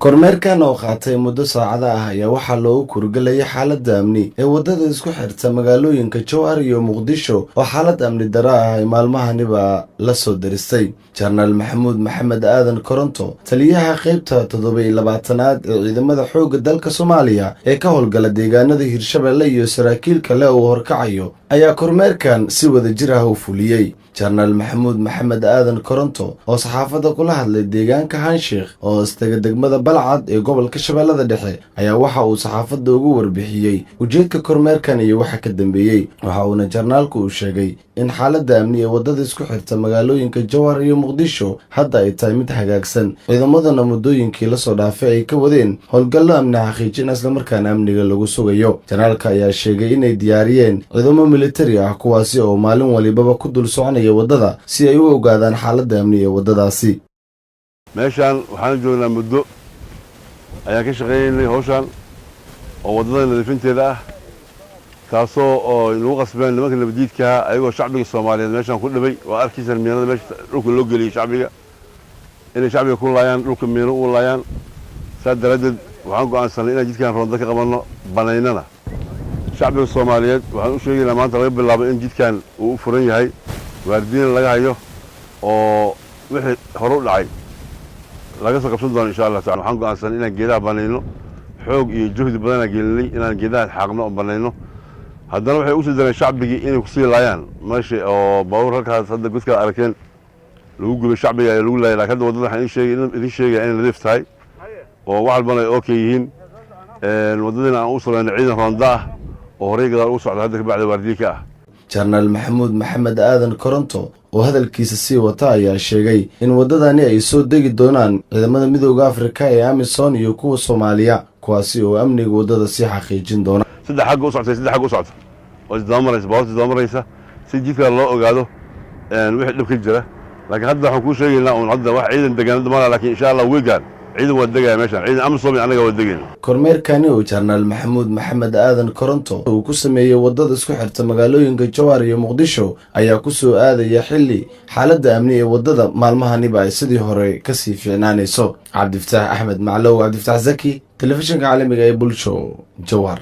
kormeerkan oo qaatay muddo saacada ah ayaa waxaa loogu kurgalayay xaaladda amni ee waddada isku xirta magaalooyinka Jowhar iyo Muqdisho oo xaalad amni darro ah ay maalmahaniba la soo daristay. Jenaraal Maxamuud Maxamed Aadan Koronto, taliyaha qaybta 27aad ee ciidamada xoogga dalka Soomaaliya ee ka howlgala deegaanada Hirshabelle iyo saraakiil kale oo horkacayo ayaa kormeerkan si wadajir ah u fuliyay. Jenaraal Maxamuud Maxamed Aadan Koronto oo saxaafadda kula hadlay deegaanka Hansheekh oo istaga degmada Balcad ee gobolka Shabeellada Dhexe ayaa waxa uu saxaafadda ugu warbixiyay ujeedka kormeerkan iyo waxa ka dambeeyay. Waxa uuna jenaraalku u sheegay in xaaladda amni ee waddada isku xirta magaalooyinka Jowhar iyo Muqdisho hadda ay tahay mid hagaagsan, ciidamadana muddooyinkii la soo dhaafay ay ka wadeen howlgallo amni xaqiijin isla markaana amniga lagu sugayo. Jenaraalka ayaa sheegay inay diyaariyeen ciidamo militari ah kuwaasi oo maalin walibaba ku dul soconaya waddada si ay u ogaadaan xaaladda amni ee waddadaasi. meeshaan waxaan joognaa muddo ayaan ka shaqeynay hawshan oo waddada nadiifinteeda ah taasoo oo lagu qasbeen nimanka nabadiidka ayagoo shacbiga Soomaaliyeed meeshaan ku dhibay waa arkisan miinada meesha dhulka loo geliyay shacbiga inay shacbiga ku laayaan dhulka miino u laayaan saadaradeed waxaan go'aansanay inaan jidkan roonda ka qabanno banaynana shacbiga Soomaaliyeed waxaan u sheegaynaa maanta laga bilaabo in jidkan uu u furan yahay waardiin laga hayo oo wixii hore u dhacay laga soo qabsan doono insha Allah ta'ala. waxaan go'aansanay inaan geedaha banayno xoog iyo juhdi badan aan gelinay inaan geedaha xaqno oo banayno haddana waxay u soo dareen shacbigii inay ku sii laayaan meesha oo baawur halkaas hadda godka arkeen lagu gubay shacbiga ay lagu laayay laakiin waddada waxaan idin sheegay inay nadiif tahay oo wax walbana ay okay yihiin waddadana aan u soo ciidan roonda ah oo horey gadaal u socda hadda ka bacda waardiinka ah. Jenaraal Maxamuud Maxamed Aadan Koronto oo hadalkiisa sii wata ayaa sheegay in waddadani ay soo degi doonaan ciidamada midowga Afrika ee AMISOM iyo kuwa Soomaaliya kuwaasi oo amniga waddada si xaqiijin doona. saddex xag u socota oo isdaamaraysa si jidka loo ogaado wixii dhib ka jira laakiin hadda waxaan ku sheegaynaa oo hadda wax ciidan deegaanada ma laakiin insha Allah weegaan ciidan wada degaya meeshan ciidan AMISOM anaga wada degayna. kormeerkani oo Jenaraal Maxamuud Maxamed Aadan Koronto uu ku sameeyay waddada isku xirta magaalooyinka Jowhar iyo Muqdisho ayaa ku soo aadaya xilli xaaladda amni ee waddada maalmahaniba ay sidii hore ka sii fiicnaanayso. Cabdifataax Axmed Maclow, Cabdifataax Zaki, telefishinka caalamiga ee Bulsho, Jowhar.